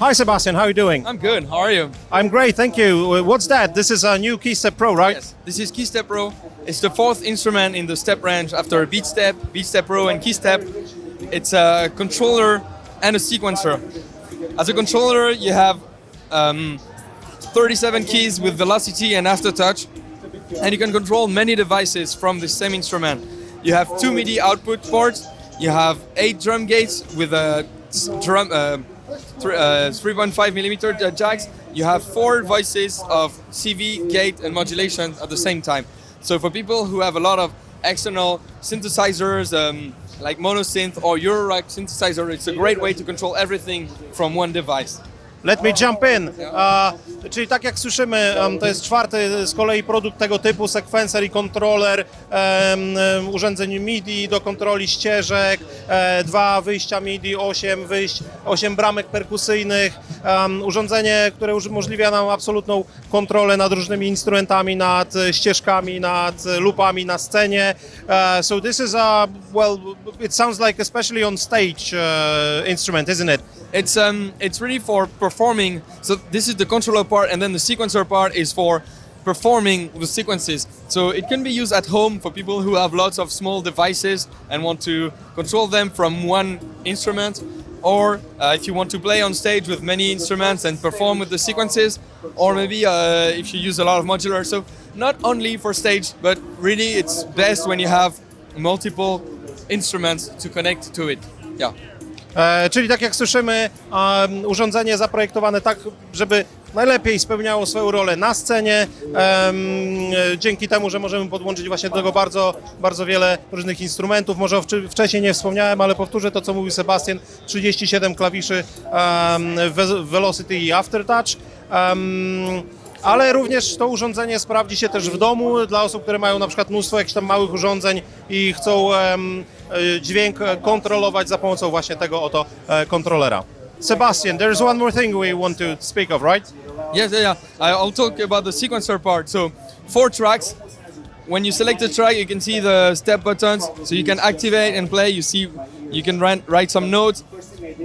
Hi Sebastian, how are you doing? I'm good. How are you? I'm great, thank you. What's that? This is a new KeyStep Pro, right? Yes, this is KeyStep Pro. It's the fourth instrument in the step range after BeatStep Pro, and KeyStep. It's a controller and a sequencer. As a controller, you have 37 keys with velocity and aftertouch, and you can control many devices from the same instrument. You have 2 MIDI output ports. You have 8 drum gates with a 3.5mm jacks. You have 4 voices of CV, gate, and modulation at the same time. So for people who have a lot of external synthesizers, like monosynth or Eurorack synthesizer, it's a great way to control everything from one device. Let me jump in. Czyli tak jak słyszymy, to jest czwarty z kolei produkt tego typu, sekwencer i kontroler, urządzeń MIDI do kontroli ścieżek, 2 wyjścia MIDI, 8 wyjść, 8 bramek perkusyjnych, urządzenie, które umożliwia nam absolutną kontrolę nad różnymi instrumentami, nad ścieżkami, nad loopami na scenie. So this is a, well, it sounds like especially on stage instrument, isn't it? It's really for performing. So this is the controller part, and then the sequencer part is for performing the sequences. So it can be used at home for people who have lots of small devices and want to control them from one instrument, or if you want to play on stage with many instruments and perform with the sequences, or maybe if you use a lot of modular. So not only for stage, but really it's best when you have multiple instruments to connect to it. Yeah. Czyli tak jak słyszymy, urządzenie zaprojektowane tak, żeby najlepiej spełniało swoją rolę na scenie, dzięki temu, że możemy podłączyć właśnie do tego bardzo wiele różnych instrumentów. Może wcześniej nie wspomniałem, ale powtórzę to, co mówił Sebastian, 37 klawiszy Velocity i Aftertouch. Ale również to urządzenie sprawdzi się też w domu dla osób, które mają na przykład mnóstwo jakichś tam małych urządzeń i chcą dźwięk kontrolować za pomocą właśnie tego oto kontrolera. Sebastian, there's one more thing we want to speak of, right? Yes, yeah. I'll talk about the sequencer part. So 4 tracks. When you select a track, you can see the step buttons, so you can activate and play. You can write some notes.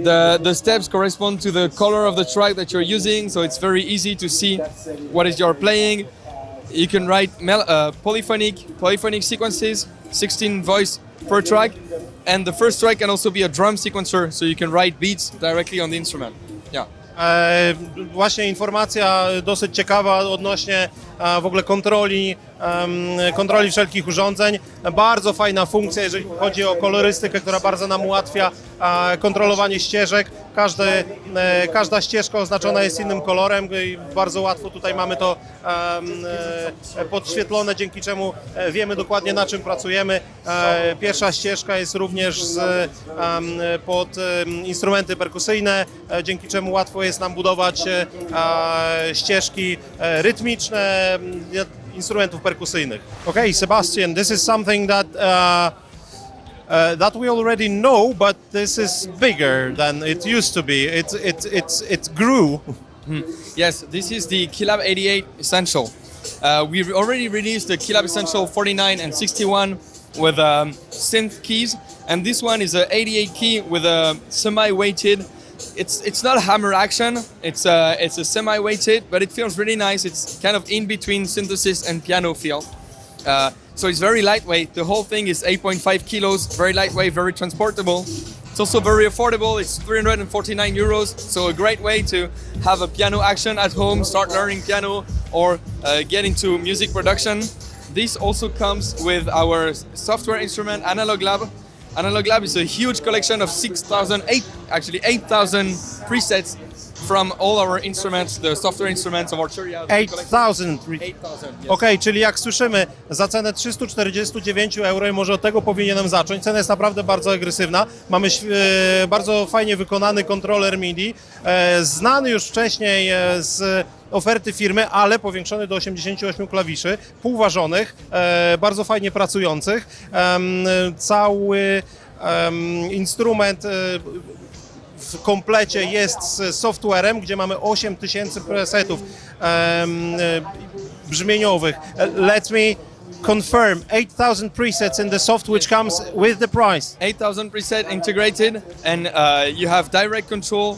The steps correspond to the color of the track that you're using, so it's very easy to see what is you're playing. You can write polyphonic sequences, 16 voice per track, and the first track can also be a drum sequencer, so you can write beats directly on the instrument. Yeah. Właśnie informacja dosyć ciekawa odnośnie w ogóle kontroli wszelkich urządzeń. Bardzo fajna funkcja, jeżeli chodzi o kolorystykę, która bardzo nam ułatwia kontrolowanie ścieżek. Każda ścieżka oznaczona jest innym kolorem i bardzo łatwo tutaj mamy to podświetlone, dzięki czemu wiemy dokładnie, na czym pracujemy. Pierwsza ścieżka jest również pod instrumenty perkusyjne, dzięki czemu łatwo jest nam budować ścieżki rytmiczne instrumentów perkusyjnych. Okay, Sebastian, this is something that that we already know, but this is bigger than it used to be. It grew. Yes, this is the KeyLab 88 Essential. We've already released the KeyLab Essential 49 and 61 with synth keys, and this one is a 88 key with a semi-weighted. It's not a hammer action. It's a semi-weighted, but it feels really nice. It's kind of in between synthesis and piano feel. So it's very lightweight. The whole thing is 8.5 kilos, very lightweight, very transportable. It's also very affordable. It's 349 euros. So a great way to have a piano action at home, start learning piano, or get into music production. This also comes with our software instrument, Analog Lab. Analog Lab is a huge collection of 8,000 presets from all our instruments, the software instruments of Arturia. 8,000. 8,000, yes. Okej, czyli jak słyszymy, za cenę 349 euro, i może od tego powinienem zacząć. Cena jest naprawdę bardzo agresywna. Mamy bardzo fajnie wykonany kontroler MIDI, znany już wcześniej z oferty firmy, ale powiększony do 88 klawiszy, półważonych, bardzo fajnie pracujących. Cały instrument w komplecie jest z softwarem, gdzie mamy 8000 presetów brzmieniowych. Let me confirm, 8,000 presets in the soft, which comes with the price. 8,000 preset integrated, and you have direct control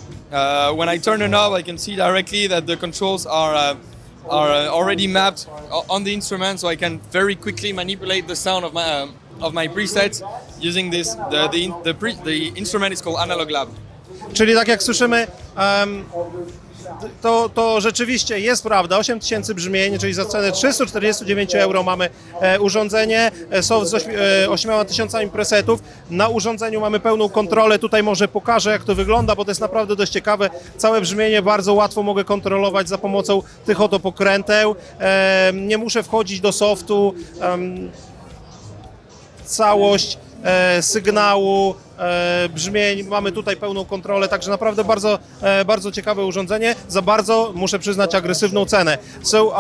When I turn the knob, I can see directly that the controls are already mapped on the instrument, so I can very quickly manipulate the sound of my presets using this. The instrument is called Analog Lab. Czyli tak jak słyszymy, to rzeczywiście jest prawda, 8000 brzmień, czyli za cenę 349 euro mamy urządzenie, soft z 8000 presetów. Na urządzeniu mamy pełną kontrolę, tutaj może pokażę jak to wygląda, bo to jest naprawdę dość ciekawe. Całe brzmienie bardzo łatwo mogę kontrolować za pomocą tych oto pokręteł. Nie muszę wchodzić do softu. Całość sygnału, brzmień, mamy tutaj pełną kontrolę, także naprawdę bardzo ciekawe urządzenie, za bardzo, muszę przyznać, agresywną cenę. So,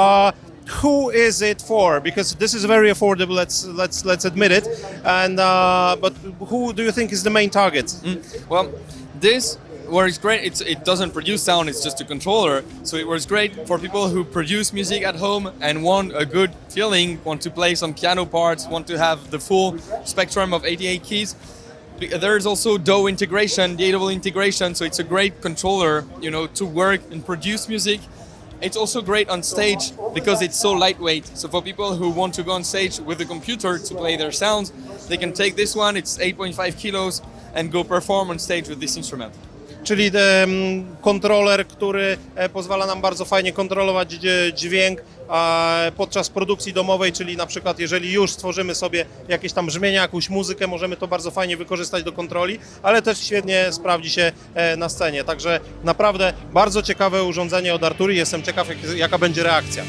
who is it for? Because this is very affordable, let's admit it, and but who do you think is the main target? Well, this works great. It doesn't produce sound, it's just a controller. So it works great for people who produce music at home and want a good feeling, want to play some piano parts, want to have the full spectrum of 88 keys. There is also DAW integration, DAW integration, so it's a great controller, you know, to work and produce music. It's also great on stage because it's so lightweight. So for people who want to go on stage with a computer to play their sounds, they can take this one, it's 8.5 kilos, and go perform on stage with this instrument. Czyli kontroler, który pozwala nam bardzo fajnie kontrolować dźwięk podczas produkcji domowej, czyli na przykład jeżeli już stworzymy sobie jakieś tam brzmienia, jakąś muzykę, możemy to bardzo fajnie wykorzystać do kontroli, ale też świetnie sprawdzi się na scenie. Także naprawdę bardzo ciekawe urządzenie od Arturii, jestem ciekaw jaka będzie reakcja.